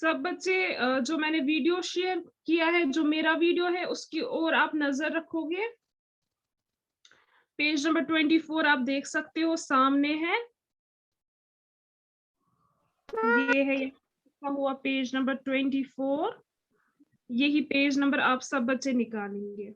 सब बच्चे जो मैंने वीडियो शेयर किया है, जो मेरा वीडियो है उसकी ओर आप नजर रखोगे। पेज नंबर 24 आप देख सकते हो, सामने है, ये है लिखा हुआ पेज नंबर 24। यही पेज नंबर आप सब बच्चे निकालेंगे।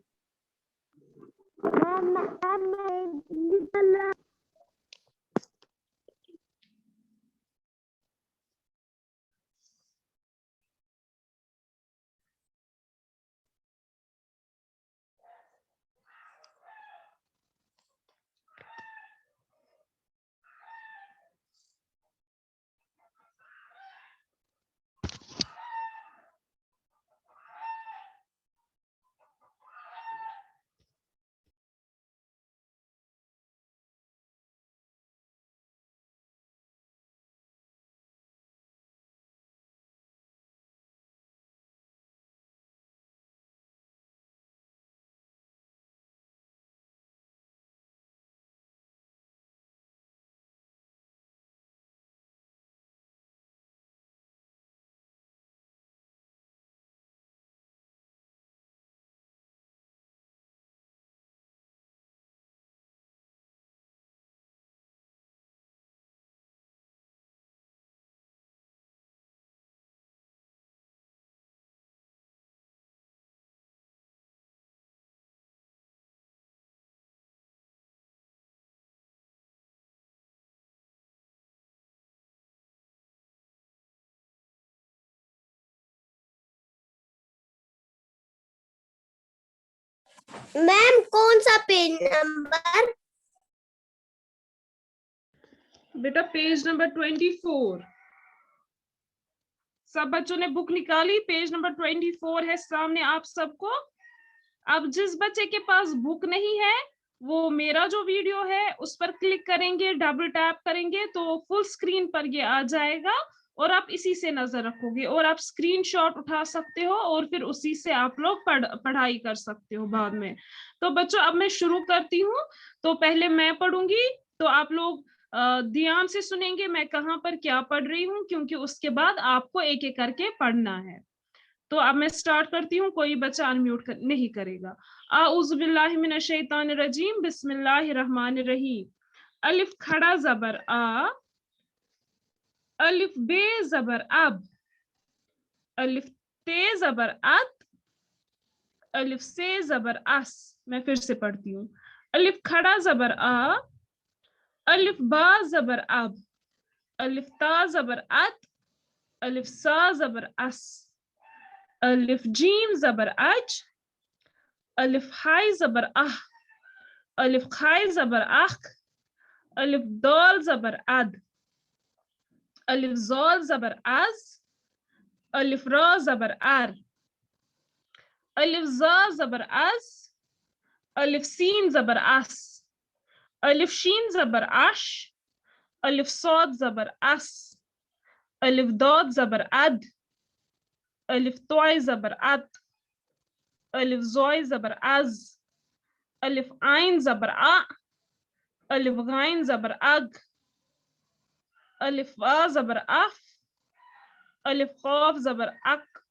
मैम कौन सा पेज नंबर? बेटा पेज नंबर 24। सब बच्चों ने बुक निकाली, पेज नंबर 24 है सामने आप सबको। अब जिस बच्चे के पास बुक नहीं है वो मेरा जो वीडियो है उस पर क्लिक करेंगे, डबल टैप करेंगे तो फुल स्क्रीन पर ये आ जाएगा और आप इसी से नजर रखोगे और आप स्क्रीनशॉट उठा सकते हो और फिर उसी से आप लोग पढ़ाई कर सकते हो बाद में। तो बच्चों अब मैं शुरू करती हूँ। तो पहले मैं पढ़ूंगी तो आप लोग ध्यान से सुनेंगे मैं कहाँ पर क्या पढ़ रही हूँ, क्योंकि उसके बाद आपको एक एक करके पढ़ना है। तो अब मैं स्टार्ट करती हूँ, कोई बच्चा अनम्यूट नहीं करेगा। आऊज़ु बिल्लाहि मिनश शैतानिर रजीम, बिस्मिल्लाहिर रहमानिर रहीम। अलिफ खड़ा जबर आ, अलिफ बे जबर अब, अलिफ ते जबर अत, अलिफ से जबर अस। मैं फिर से पढ़ती हूँ। अलिफ खड़ा जबर आ, अलिफ बा जबर अब, अलिफ ता जबर अत, अलिफ सा जबर अस, अलिफ जीम जबर अज, अलिफ हाय जबर आह, अलिफ खाय जबर अख, अलिफ दाल जबर अद, अलिफ ज़ाल जबर अज, अलिफ रा जबर अर, अलिफ ज़ा जबर अज, अलिफ सीन जबर अस, अलिफ शीन जबर अश, अलिफ सौद जबर अस, अलिफ दाद जबर अद, अलिफ तोय जबर अत, अलिफ ज़ोय जबर अज, अलिफ आइन जबर आ, अलिफ गाइन जबर अग, अलिफ वा जबर अफ, अलिफ क़ाफ जबर अक,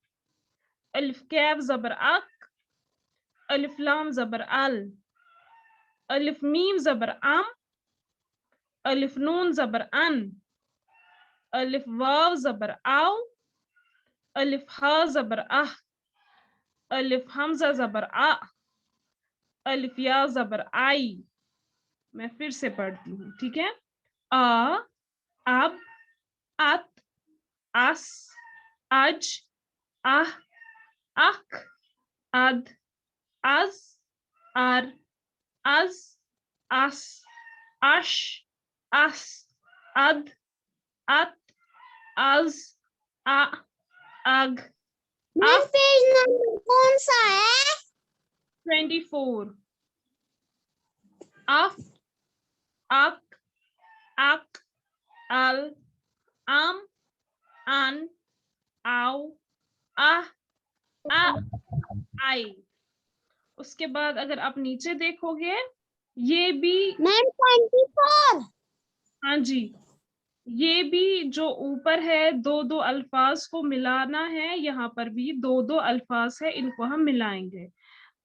अलिफ कैफ जबर अक, अलिफ लाम जबर अल, अलिफ मीम जबर अम, अलिफ नून जबर अन, अलिफ वाव जबर आव, अलिफ हा जबर आह, अलिफ हमजा जबर आ, अलिफ या जबर आई। मैं फिर से पढ़ती हूँ, ठीक है। आ, अब, अत, अस, अज, आह, अख, अद, अज, अर, अज, अस, अश, अस, अद, अत, अज, आ, अग, मैम पेज नंबर कौन सा है? 24। अफ, अक, अक, अल, अम, अन, आउ, आह, आ, आई। उसके बाद अगर आप नीचे देखोगे ये भी, मैम 24। हाँ जी, ये भी जो ऊपर है दो दो अल्फाज को मिलाना है, यहाँ पर भी दो दो अल्फाज है, इनको हम मिलाएंगे.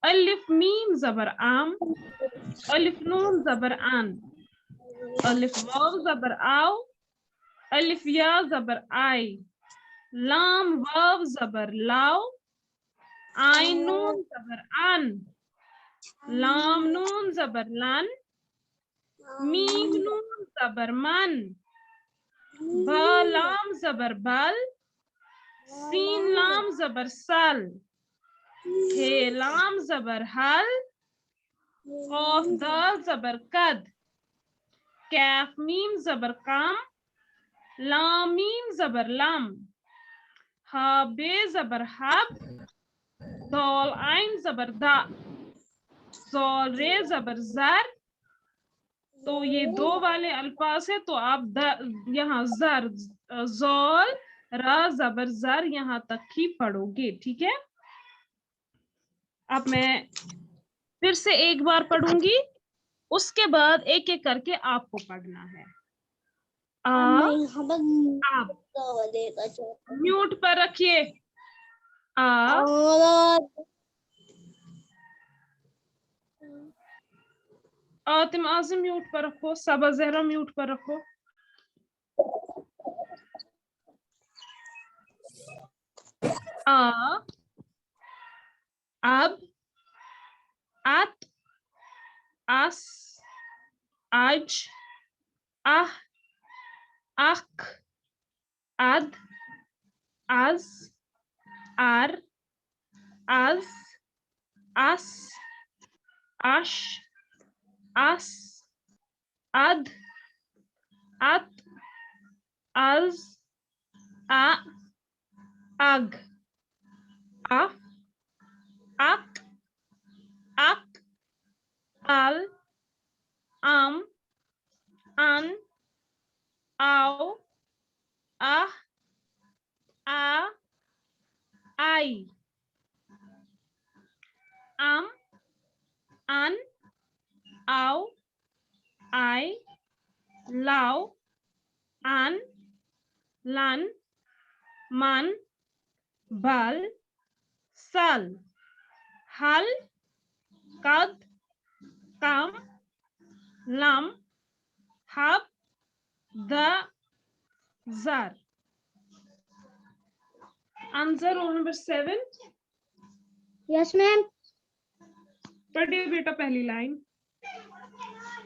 अलिफ मीम जबर आम, अलिफ नून जबर आन, अलिफ वाव जबर आओ, अलिफ या जबर आई, लाम वाव जबर लाओ, आइन नून जबर आन, लाम नून जबर लान, मीम नून जबर मन, बा लाम जबर बल, सीन लाम जबर सल, हे लाम जबर हल, कौफ दाल जबर कद, कैफ मीम जबर काम, लाम मीम जबर लम, हा बे जबर हब, दौल आइन जबर दा, ज़ोल रे जबर जर. तो ये दो वाले अल्फाज है, तो आप यहाँ जर ज़ोल रा जबर जर यहाँ तक ही पढ़ोगे. ठीक है, अब मैं फिर से एक बार पढ़ूंगी, उसके बाद एक एक करके आपको पढ़ना है. आप म्यूट पर रखिए. आतिम आज़म म्यूट पर रखो, सबा ज़हरा म्यूट पर रखो. अब, अत, अस, अज, अह, अख, अद, अज, अर, अज, अस, अश, अस, अद, अत, अज, अ, अग, अफ, अक, अक, अल, अम, अन, आओ, आह, आ, आई, अन, आओ, आई, लाओ, अन, लन, मन, बल, सल, हल, कद, कम, लम, हब, द, जर. Answer roll number 7. Yes ma'am. पढ़िए बेटा पहली लाइन.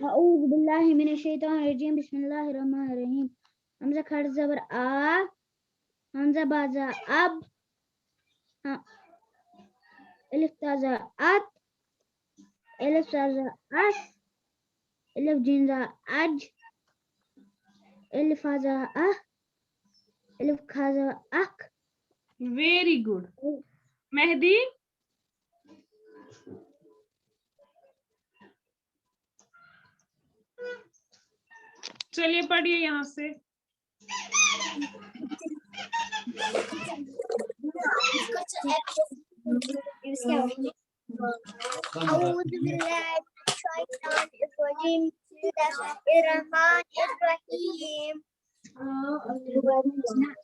अऊज़ु बिल्लाहि मिनश शैतानिर रजीम, बिस्मिल्लाहिर रहमानिर रहीम. हमजा खड़ जबर आ, हमजा बाजा अब, अलिफ ताजा अत, अलिफ ताजा अस, अलिफ जिंजा अज, अलिफ आजा अह, अलिफ खाजा अक. Very good. मेहदी. चलिए पढ़िए यहाँ से. अऊज़ु बिल्लाहि मिनश शैतानिर रजीम, बिस्मिल्लाहिर रहमानिर रहीम.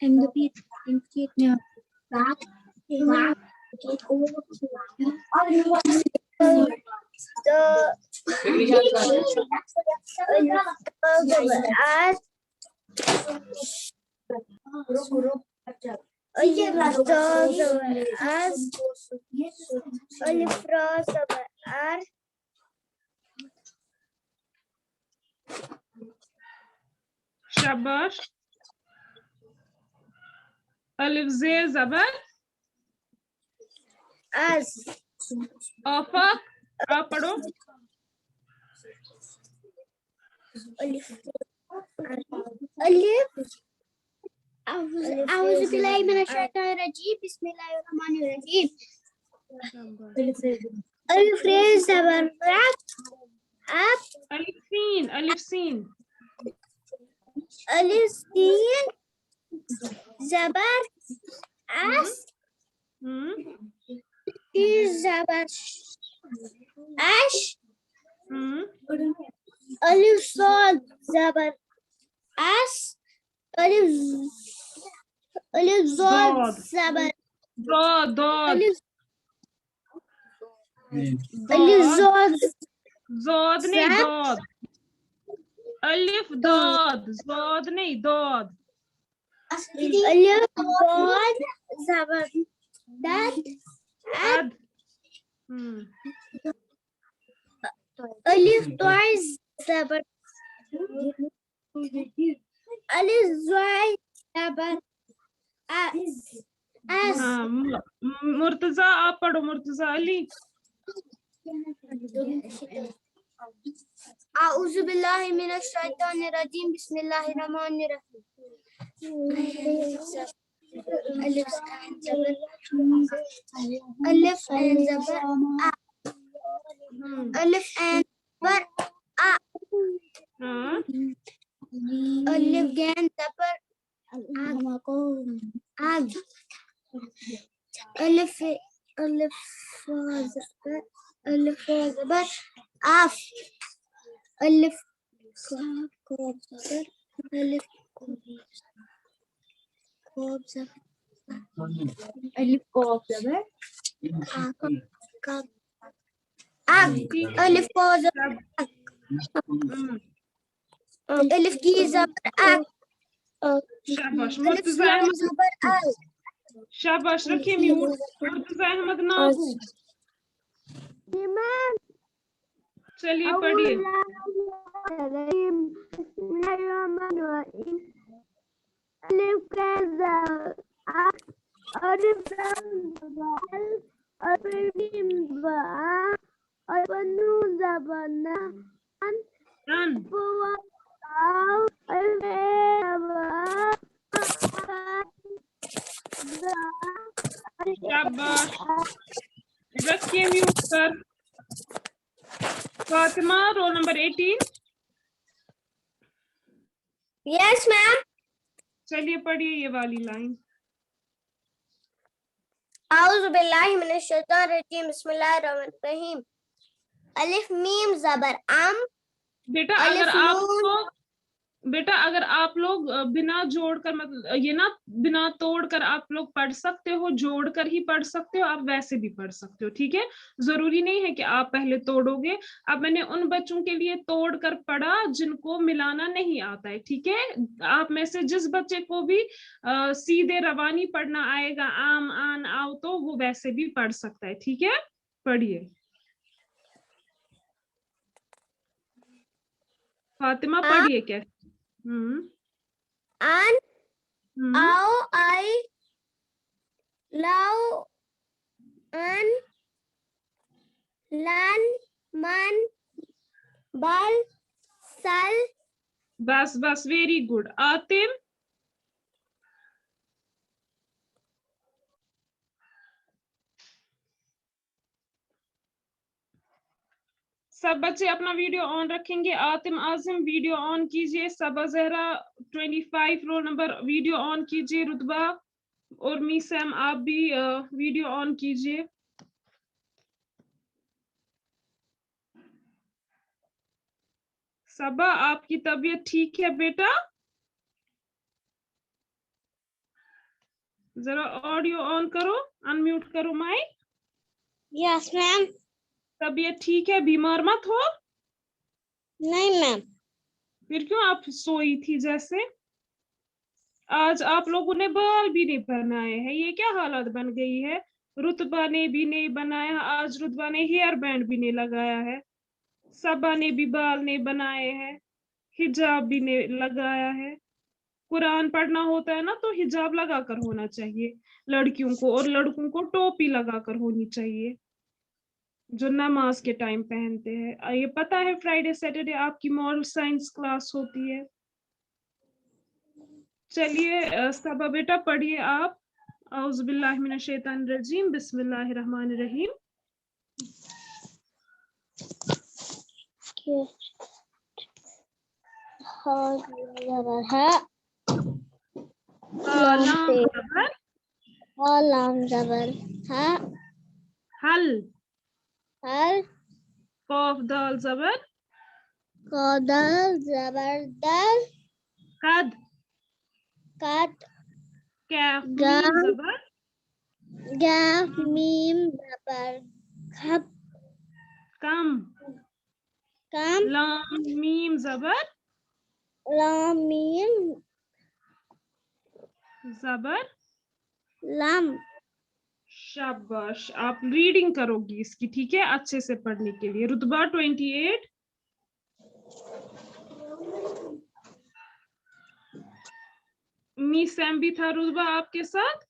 And the beat in Vietnam. शाबाश. अलिफ जे जबर Az. आफक. आप पढ़ो. Alif. أعوذ بالله من الشيطان الرجيم, بسم الله الرحمن الرحيم. ألف ر زبر رب أب. अलिफ सीन. अलिफ सीन. ألف سين زبر أس. زبر أش. ألف صاد زبر أس. ألف ألف ضاد ضاد زبر ضاد ألف ضاد ضاد ضاد نہیں زد ضاد الف ضاد ضاد نہیں ضاد ألف ضاد زبر دال اد ألف ضاد زبر ألف ضاد زبر ہاں مرتضی آپ پڑھو مرتضی علی أعوذ بالله من الشيطان الرجيم بسم الله الرحمن الرحيم ألف زبر ألف زبر ألف زبر ہاں ألف جان زبر أج ألف ألف زبر ألف زبر أف ألف كوب زبر ألف كوب زبر ألف كوب زبر ألف كوب زبر ألف جي زبر أك شاباش ألف مرتضی زاي احمد زبر أل شاباش رکھیے میوٹ مرتضی احمد ناگو چلیے پڑھیے ألف كذا ألف ألف ميم ألف نون زبنا ان شاباش رکھیے میوٹ پر Fatima roll number 18 Yes, ma'am. چلیے پڑھیے یہ والی لائن أعوذ بالله من الشيطان الرجيم بسم الله الرحمن الرحيم ألف ميم زبر أم بیٹا اگر آپ لوگ بنا جوڑ کر مطلب یہ نا بنا توڑ کر آپ لوگ پڑھ سکتے ہو جوڑ کر ہی پڑھ سکتے ہو آپ ویسے بھی پڑھ سکتے ہو ٹھیک ہے ضروری نہیں ہے کہ آپ پہلے توڑو گے اب میں نے ان بچوں کے لیے توڑ کر پڑھا جن کو ملانا نہیں آتا ہے ٹھیک ہے آپ میں سے جس بچے کو بھی سیدھے روانی پڑھنا آئے گا آم آن آؤ تو وہ ویسے بھی پڑھ سکتا ہے ٹھیک ہے پڑھیے فاطمہ پڑھیے کیسے أن أو أي لو أن لن من بل سل بس بس ویری گڈ آتم سب بچے اپنا ویڈیو آن رکھیں گے آتم عاظم ویڈیو آن کیجئے Saba Zahra 25 roll number video on کیجئے رتبہ اور میسم آپ بھی ویڈیو آن کیجئے صبا آپ کی طبیعت ٹھیک ہے بیٹا ذرا آڈیو آن کرو انمیوٹ کرو مائک Yes, ma'am. طبیعت ٹھیک ہے بیمار مت ہو نہیں ma'am. پھر کیوں آپ سوئی تھی جیسے آج آپ لوگوں نے بال بھی نہیں بنائے ہیں یہ کیا حالت بن گئی ہے رتبہ نے بھی نہیں بنایا آج رتبہ نے ہیئر بینڈ بھی نہیں لگایا ہے صبا نے بھی بال نہیں بنائے ہیں حجاب بھی نہیں لگایا ہے قرآن پڑھنا ہوتا ہے نا تو حجاب لگا کر ہونا چاہیے لڑکیوں کو اور لڑکوں کو ٹوپی لگا کر ہونی چاہیے جو نماز کے ٹائم پہنتے ہیں یہ پتا ہے فرائیڈے سیٹرڈے آپ کی مورل سائنس کلاس ہوتی ہے چلیے صبا بیٹا پڑھیے آپ اعوذ باللہ من الشیطان الرجیم بسم اللہ الرحمن الرحیم لام زبر حل ہر قاف دال زبر قدر زبر در قد Cat. Kaf Ga. mim zabar. Gaf mim zabar. Khab. Kam. Kam. Lam mim zabar. Lam mim zabar. lam. शाबाश, आप रीडिंग करोगी इसकी, ठीक है, अच्छे से पढ़ने के लिए। रुतबा 28। मिस सैम भी था रुतबा आपके साथ?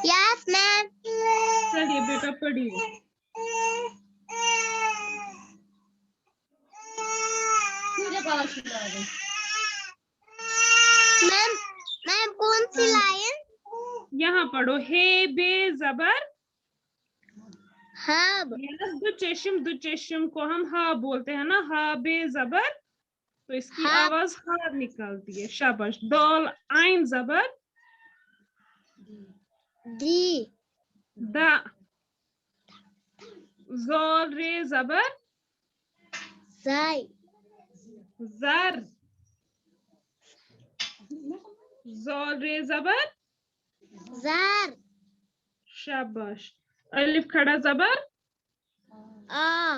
Yes, ma'am. चलिए बेटा पढ़िए। मैम मैम कौन सी लाइन? यहाँ पढ़ो, हे बे जबर। हब। दुचेशम को हम हा बोलते हैं ना, हा बे जबर, तो इसकी हा। आवाज हा निकलती है। शाबाश। दौल आइन जबर। दी। दा। जोल रे जबर। जाई। जर। जोल रे जबर। जार। शाबाश। अलिफ खड़ा जबर। आ।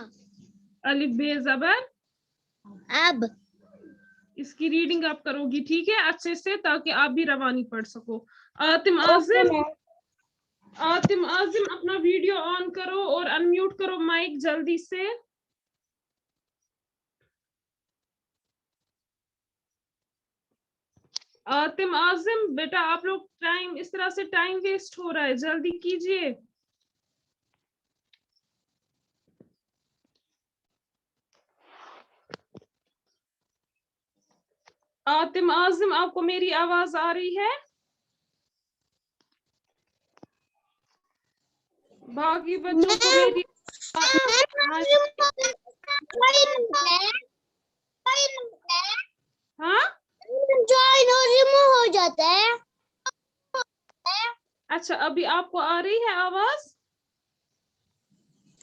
अलिफ बे जबर। अब। इसकी रीडिंग आप करोगी, ठीक है, अच्छे से, ताकि आप भी रवानी पढ़ सको। आतिम आजिम, आतिम आजिम अपना वीडियो ऑन करो और अनम्यूट करो माइक जल्दी से। आतिम आजिम बेटा, आप लोग टाइम, इस तरह से टाइम वेस्ट हो रहा है, जल्दी कीजिए। आतिम आजिम, आपको मेरी आवाज आ रही है? बाकी बच्चों को मेरी हाँ, ज्वाइन और रिमूव हो जाता है। अच्छा, अभी आपको आ रही है आवाज?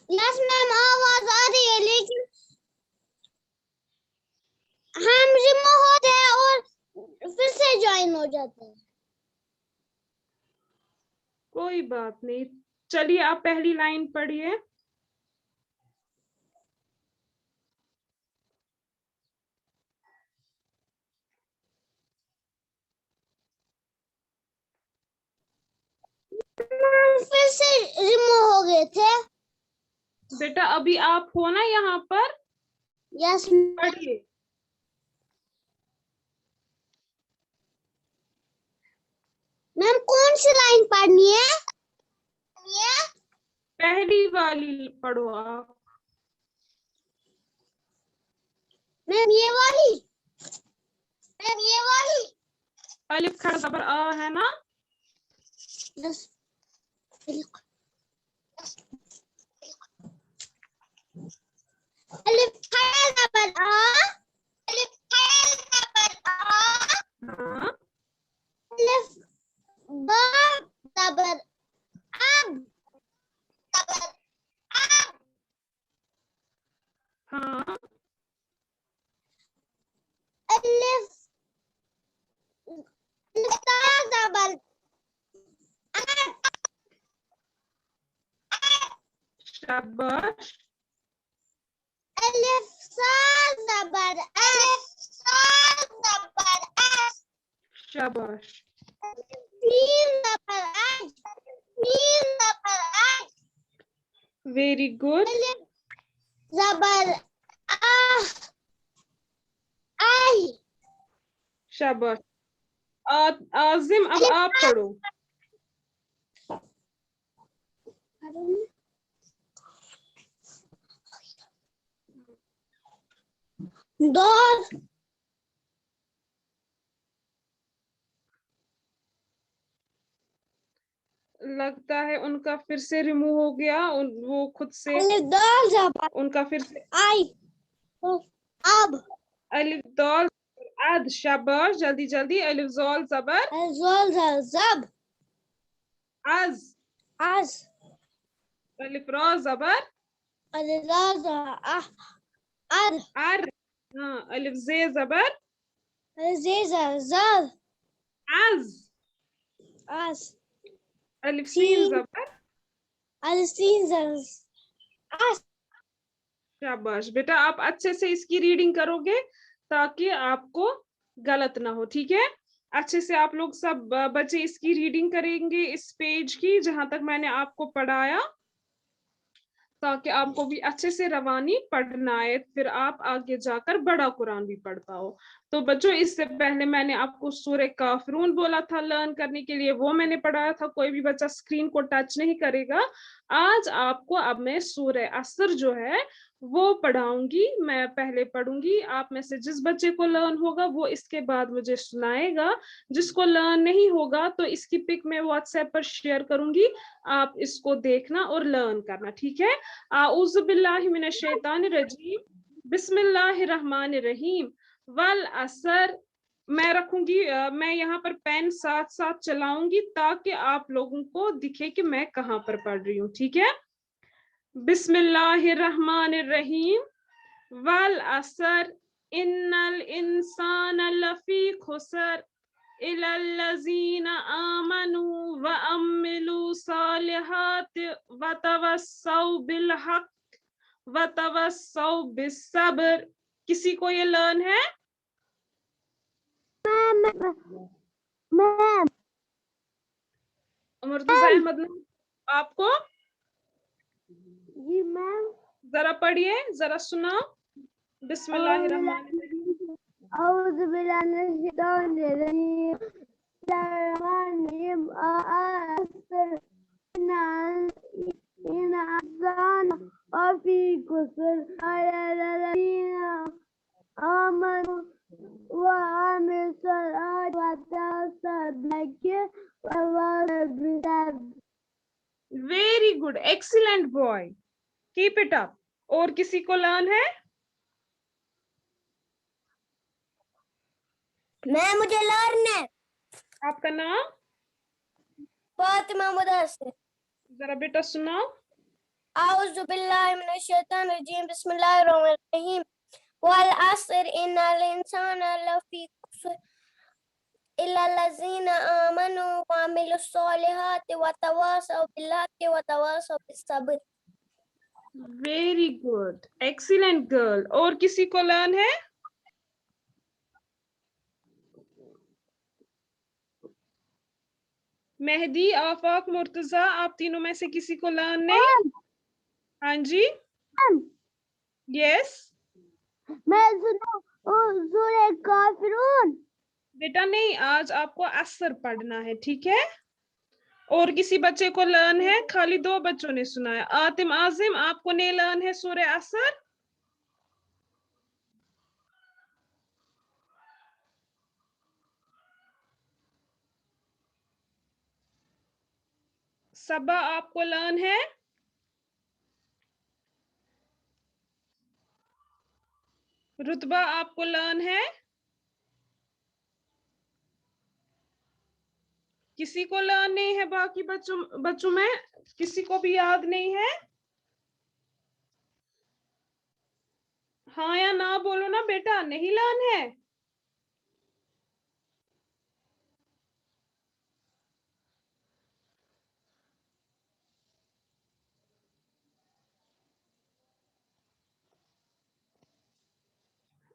यस मैम, आवाज आ रही है, लेकिन हम रिमूव होते हैं और फिर से ज्वाइन हो जाते हैं। कोई बात नहीं, चलिए आप पहली लाइन पढ़िए। फिर से रिमूव हो गए थे। बेटा अभी आप हो ना यहाँ पर? यस पढ़िए। मैम, कौन सी लाइन पढ़नी है? पहली वाली पढ़ो आप। मैम ये वाली। मैम ये वाली। अलिफ खड़ा जबर आ है ना? यस। अलिफ खड़ा जबर आ। अलिफ खड़ा जबर आ। हाँ। अलिफ बा जबर अब। जबर अब। हाँ। अलिफ ता जबर अब। शाबाश। अलिफ सा जबर अलिफ सा जबर अ। शाबाश। तीन जबर अ। तीन जबर अ। Very good. अलिफ जबर आ। आई। शाबाश। आजिम अब आप पढ़ो। दौर। लगता है उनका फिर से रिमूव हो गया, वो खुद से दौर जबर उनका फिर से आई। अब अलिफ दौल अद। शाबाश, जल्दी जल्दी। अलिफ जोल जबर जोल जब अज। आज। अलिफ रा जबर अर अर। हाँ, अलिफ जे जबर जेजा जब as, as, alif sin ज़बर, al-sin as, शाबाश बेटा, आप अच्छे से इसकी रीडिंग करोगे ताकि आपको गलत ना हो, ठीक है। अच्छे से आप लोग सब बच्चे इसकी रीडिंग करेंगे इस पेज की जहां तक मैंने आपको पढ़ाया, ताकि आपको भी अच्छे से रवानी पढ़ना है, फिर आप आगे जाकर बड़ा कुरान भी पढ़ पाओ। तो बच्चों, इससे पहले मैंने आपको सूरह काफिरून बोला था लर्न करने के लिए, वो मैंने पढ़ाया था। कोई भी बच्चा स्क्रीन को टच नहीं करेगा। आज आपको अब मैं सूरह असर जो है वो पढ़ाऊंगी, मैं पहले पढ़ूंगी, आप में से जिस बच्चे को लर्न होगा वो इसके बाद मुझे सुनाएगा, जिसको लर्न नहीं होगा तो इसकी पिक मैं व्हाट्सएप पर शेयर करूंगी, आप इसको देखना और लर्न करना, ठीक है। आऊज़ु बिल्लाहि मिनश शैतानिर रजीम, बिस्मिल्लाहिर रहमानिर रहीम, वल असर। मैं रखूंगी, मैं यहाँ पर पेन साथ साथ चलाऊंगी ताकि आप लोगों को दिखे कि मैं कहाँ पर पढ़ रही हूँ, ठीक है। बिस्मिल्लाहिर रहमानिर रहीम, वल असर, इन्नल इंसाना लफी खुसर, इल्लल्लज़ीना आमनू व अम्मिलू सालिहात व तवस्सौ बिल हक़ व तवस्सौ बिस्सब्र। किसी को ये लर्न है? मैम, मुर्तज़ा अहमद, आपको? जी मैम, जरा पढ़िए, जरा सुनाओ। बिस्मिल्लाहिर्रहमानिर्रहीम। औज़ु बिल्लाहि मिनश शैतानिर रजीम, बिस्मिल्लाहिर्रहमानिर्रहीम, असर, इन्ना इंसान लफी खुसर, इल्लल्लज़ीना आमनू व अमिलु सॉलिहात व तवासौ बिल हक़्क़ि व तवासौ बिस्सब्र। Very good, excellent boy, keep it up. और किसी को लर्न है? मैं मुझे लर्न है। आपका नाम? फातिमा मुदस्सिर। जरा बेटा सुनाओ। औज़ु बिल्लाहि मिनश शैतानिर रजीम, बिस्मिल्लाहिर्रहमानिर रहीम, वल असर, इन्नल इंसाना लफी खुसर, इल्लल्लज़ीना आमनू व अमिलु सॉलिहात व तवासौ बिल हक़्क़ि व तवासौ बिस्सब्र। Very good, excellent girl. और किसी को लर्न है? मेहदी, आफाक, मुर्तजा, आप तीनों में से किसी को लर्न नहीं? हाँ जी, यस। मैं सुनो सूरह काफिरून। बेटा नहीं, आज आपको असर पढ़ना है, ठीक है। और किसी बच्चे को लर्न है? खाली 2 बच्चों ने सुनाया। आतिम, आजिम, आपको नहीं लर्न है सूरह असर? सबा, आपको लर्न है? रुतबा, आपको लर्न है? किसी को लर्न नहीं है? बाकी बच्चों में किसी को भी याद नहीं है? हाँ या ना बोलो ना बेटा, नहीं लर्न है?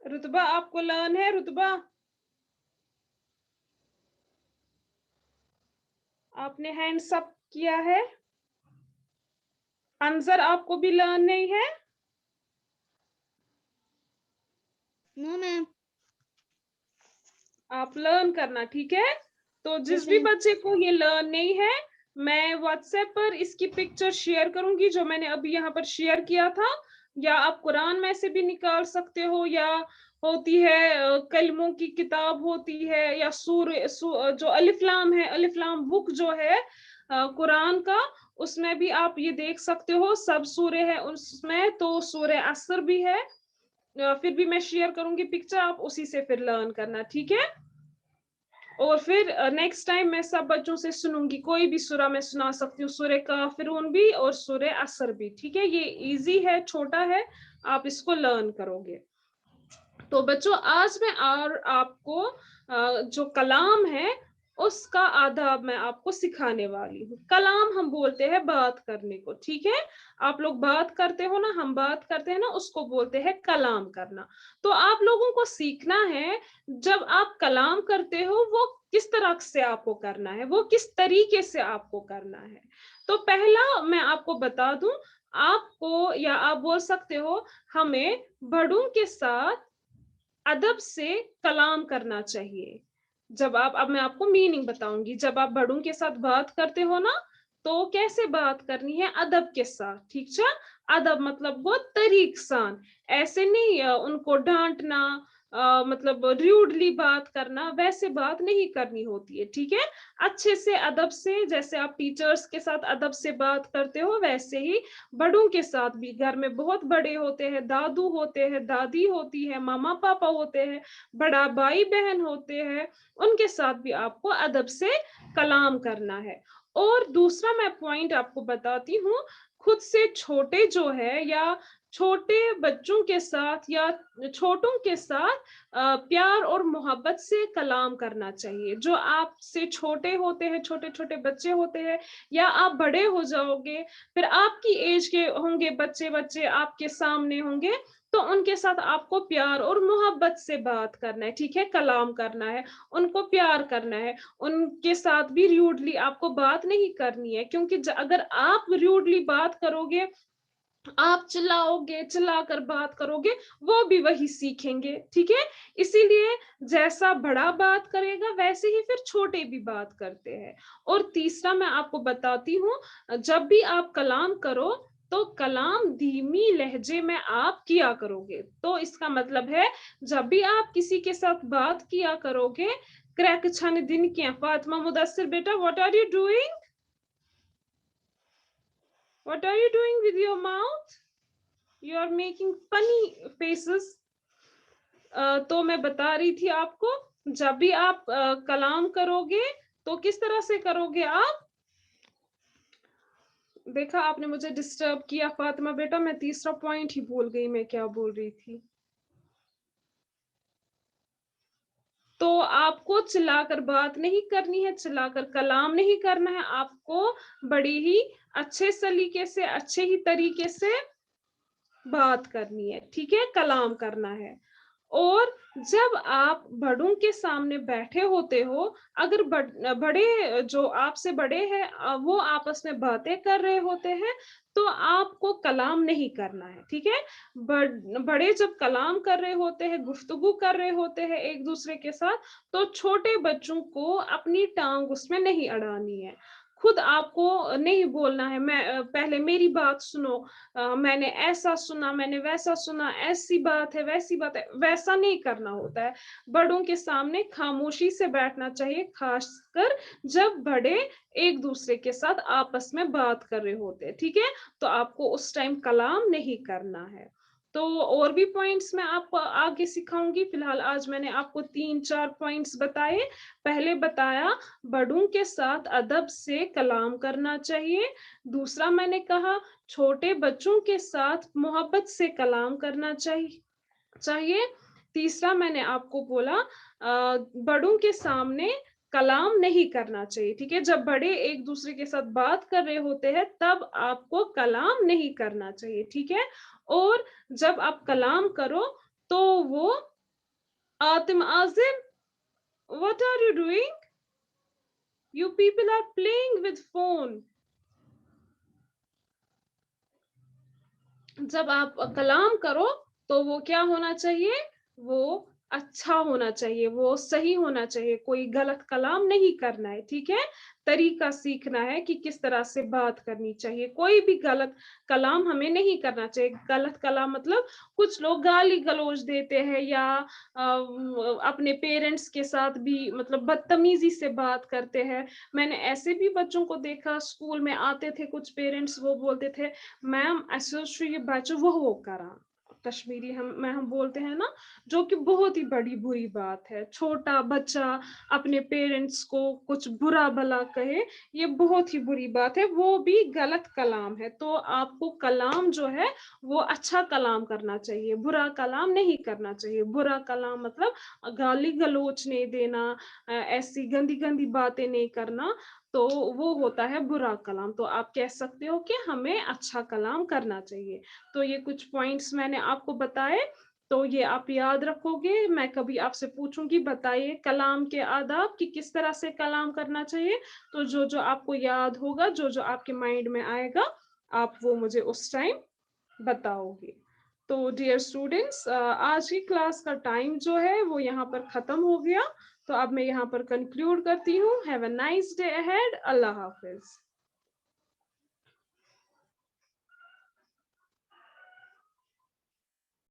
रुतबा, आपको लर्न है? रुतबा, आपने हैंड्स अप किया है। अंजर, आपको भी लर्न नहीं है? No ma'am. आप लर्न करना, ठीक है। तो जिस Yes, भी ma'am. बच्चे को ये लर्न नहीं है, मैं व्हाट्सएप पर इसकी पिक्चर शेयर करूंगी जो मैंने अभी यहाँ पर शेयर किया था, या आप कुरान में से भी निकाल सकते हो, या होती है कलमों की किताब होती है, या जो अलिफ लाम है, अलिफ लाम बुक जो है कुरान का, उसमें भी आप ये देख सकते हो, सब सूरे हैं उसमें, तो सूरे असर भी है। फिर भी मैं शेयर करूंगी पिक्चर, आप उसी से फिर लर्न करना, ठीक है। और फिर नेक्स्ट टाइम मैं सब बच्चों से सुनूंगी, कोई भी सूरा मैं सुना सकती हूँ, सूरह काफिरून भी और सूरह असर भी, ठीक है। ये इजी है, छोटा है, आप इसको लर्न करोगे। तो बच्चों, आज मैं और आपको जो कलाम है اس کا آداب میں آپ کو سکھانے والی ہوں. کلام ہم بولتے ہیں بات کرنے کو, ٹھیک ہے, آپ لوگ بات کرتے ہو نا, ہم بات کرتے ہیں نا, اس کو بولتے ہیں کلام کرنا. تو آپ لوگوں کو سیکھنا ہے جب آپ کلام کرتے ہو وہ کس طرح سے آپ کو کرنا ہے, وہ کس طریقے سے آپ کو کرنا ہے. تو پہلا میں آپ کو بتا دوں, آپ کو یا آپ بول سکتے ہو ہمیں بڑوں کے ساتھ ادب سے کلام کرنا چاہیے. جب آپ, اب میں آپ کو میننگ بتاؤں گی, جب آپ بڑوں کے ساتھ بات کرتے ہو نا تو کیسے بات کرنی ہے, ادب کے ساتھ, ٹھیک ہے. ادب مطلب وہ طریق سان, ایسے نہیں ان کو ڈانٹنا, مطلب ریوڈلی بات کرنا, ویسے بات نہیں کرنی ہوتی ہے, ٹھیک ہے. اچھے سے ادب سے, جیسے آپ ٹیچرز کے ساتھ ادب سے بات کرتے ہو ویسے ہی بڑوں کے ساتھ بھی. گھر میں بہت بڑے ہوتے ہیں, دادو ہوتے ہیں, دادی ہوتی ہے, ماما پاپا ہوتے ہیں, بڑا بھائی بہن ہوتے ہیں, ان کے ساتھ بھی آپ کو ادب سے کلام کرنا ہے. اور دوسرا میں پوائنٹ آپ کو بتاتی ہوں, خود سے چھوٹے جو ہے یا چھوٹے بچوں کے ساتھ یا چھوٹوں کے ساتھ پیار اور محبت سے کلام کرنا چاہیے. جو آپ سے چھوٹے ہوتے ہیں, چھوٹے چھوٹے بچے ہوتے ہیں, یا آپ بڑے ہو جاؤ گے, پھر آپ کی ایج کے ہوں گے بچے آپ کے سامنے ہوں گے, تو ان کے ساتھ آپ کو پیار اور محبت سے بات کرنا ہے, ٹھیک ہے, کلام کرنا ہے, ان کو پیار کرنا ہے. ان کے ساتھ بھی ریوڈلی آپ کو بات نہیں کرنی ہے, کیونکہ اگر آپ ریوڈلی بات کرو گے, آپ چلاؤ گے, چلا کر بات کرو گے, وہ بھی وہی سیکھیں گے, ٹھیک ہے. اسی لیے جیسا بڑا بات کرے گا ویسے ہی پھر چھوٹے بھی بات کرتے ہیں. اور تیسرا میں آپ کو بتاتی ہوں, جب بھی آپ کلام کرو تو کلام دھیمی لہجے میں آپ کیا کرو گے. تو اس کا مطلب ہے جب بھی آپ کسی کے ساتھ بات کیا کرو گے, کریک چھن دن کیا. فاطمہ مدثر بیٹا, what are you doing? What are you doing with your mouth? You are making funny faces. تو میں بتا رہی تھی آپ کو, جب بھی آپ کلام کرو گے تو کس طرح سے کرو گے آپ. دیکھا آپ نے مجھے ڈسٹرب کیا فاطمہ بیٹا, میں تیسرا پوائنٹ ہی بھول گئی میں کیا بول رہی تھی. تو آپ کو چلا کر بات نہیں کرنی ہے, چلا کر کلام نہیں کرنا ہے, آپ کو بڑی ہی اچھے سلیقے سے, اچھے ہی طریقے سے بات کرنی ہے, ٹھیک ہے, کلام کرنا ہے. اور جب آپ بڑوں کے سامنے بیٹھے ہوتے ہو, اگر بڑے جو آپ سے بڑے ہیں وہ آپس میں باتیں کر رہے ہوتے ہیں تو آپ کو کلام نہیں کرنا ہے, ٹھیک ہے. بڑے جب کلام کر رہے ہوتے ہیں, گفتگو کر رہے ہوتے ہیں ایک دوسرے کے ساتھ, تو چھوٹے بچوں کو اپنی ٹانگ اس میں نہیں اڑانی ہے. خود آپ کو نہیں بولنا ہے میں پہلے میری بات سنو, میں نے ایسا سنا, میں نے ویسا سنا, ایسی بات ہے ویسی بات ہے, ویسا نہیں کرنا ہوتا ہے. بڑوں کے سامنے خاموشی سے بیٹھنا چاہیے, خاص کر جب بڑے ایک دوسرے کے ساتھ آپس میں بات کر رہے ہوتے ہیں, ٹھیک ہے. تو آپ کو اس ٹائم کلام نہیں کرنا ہے. تو اور بھی پوائنٹس میں آپ کو آگے سکھاؤں گی. فی الحال آج میں نے آپ کو 3-4 پوائنٹس بتائے. پہلے بتایا بڑوں کے ساتھ ادب سے کلام کرنا چاہیے. دوسرا میں نے کہا چھوٹے بچوں کے ساتھ محبت سے کلام کرنا چاہیے. تیسرا میں نے آپ کو بولا بڑوں کے سامنے کلام نہیں کرنا چاہیے, ٹھیک ہے. جب بڑے ایک دوسرے کے ساتھ بات کر رہے ہوتے ہیں تب آپ کو کلام نہیں کرنا چاہیے, ٹھیک ہے. اور جب آپ کلام کرو تو وہ آتم Azim, what are you doing? You people are playing with phone. جب آپ کلام کرو تو وہ کیا ہونا چاہیے, وہ اچھا ہونا چاہیے, وہ صحیح ہونا چاہیے, کوئی غلط کلام نہیں کرنا ہے, ٹھیک ہے. طریقہ سیکھنا ہے کہ کس طرح سے بات کرنی چاہیے, کوئی بھی غلط کلام ہمیں نہیں کرنا چاہیے. غلط کلام مطلب کچھ لوگ گالی گلوچ دیتے ہیں یا اپنے پیرنٹس کے ساتھ بھی مطلب بدتمیزی سے بات کرتے ہیں. میں نے ایسے بھی بچوں کو دیکھا, اسکول میں آتے تھے کچھ پیرنٹس, وہ بولتے تھے میم اسے یہ بچہ وہ کران, कश्मीरी हम बोलते हैं ना, जो कि बहुत ही बड़ी बुरी बात है। छोटा बच्चा अपने पेरेंट्स को कुछ बुरा भला कहे, ये बहुत ही बुरी बात है, वो भी गलत कलाम है। तो आपको कलाम जो है वो अच्छा कलाम करना चाहिए, बुरा कलाम नहीं करना चाहिए। बुरा कलाम मतलब गाली गलोच नहीं देना, ऐसी गंदी गंदी बातें नहीं करना, तो वो होता है बुरा कलाम। तो आप कह सकते हो कि हमें अच्छा कलाम करना चाहिए। तो ये कुछ पॉइंट्स मैंने आपको बताए, तो ये आप याद रखोगे। मैं कभी आपसे पूछूंगी बताइए कलाम के आदाब कि किस तरह से कलाम करना चाहिए, तो जो जो आपको याद होगा, जो जो आपके माइंड में आएगा, आप वो मुझे उस टाइम बताओगे। तो डियर स्टूडेंट्स, आज की क्लास का टाइम जो है वो यहाँ पर खत्म हो गया। तो अब मैं यहाँ पर कंक्लूड करती हूँ। Have a nice day ahead. Allah Hafiz.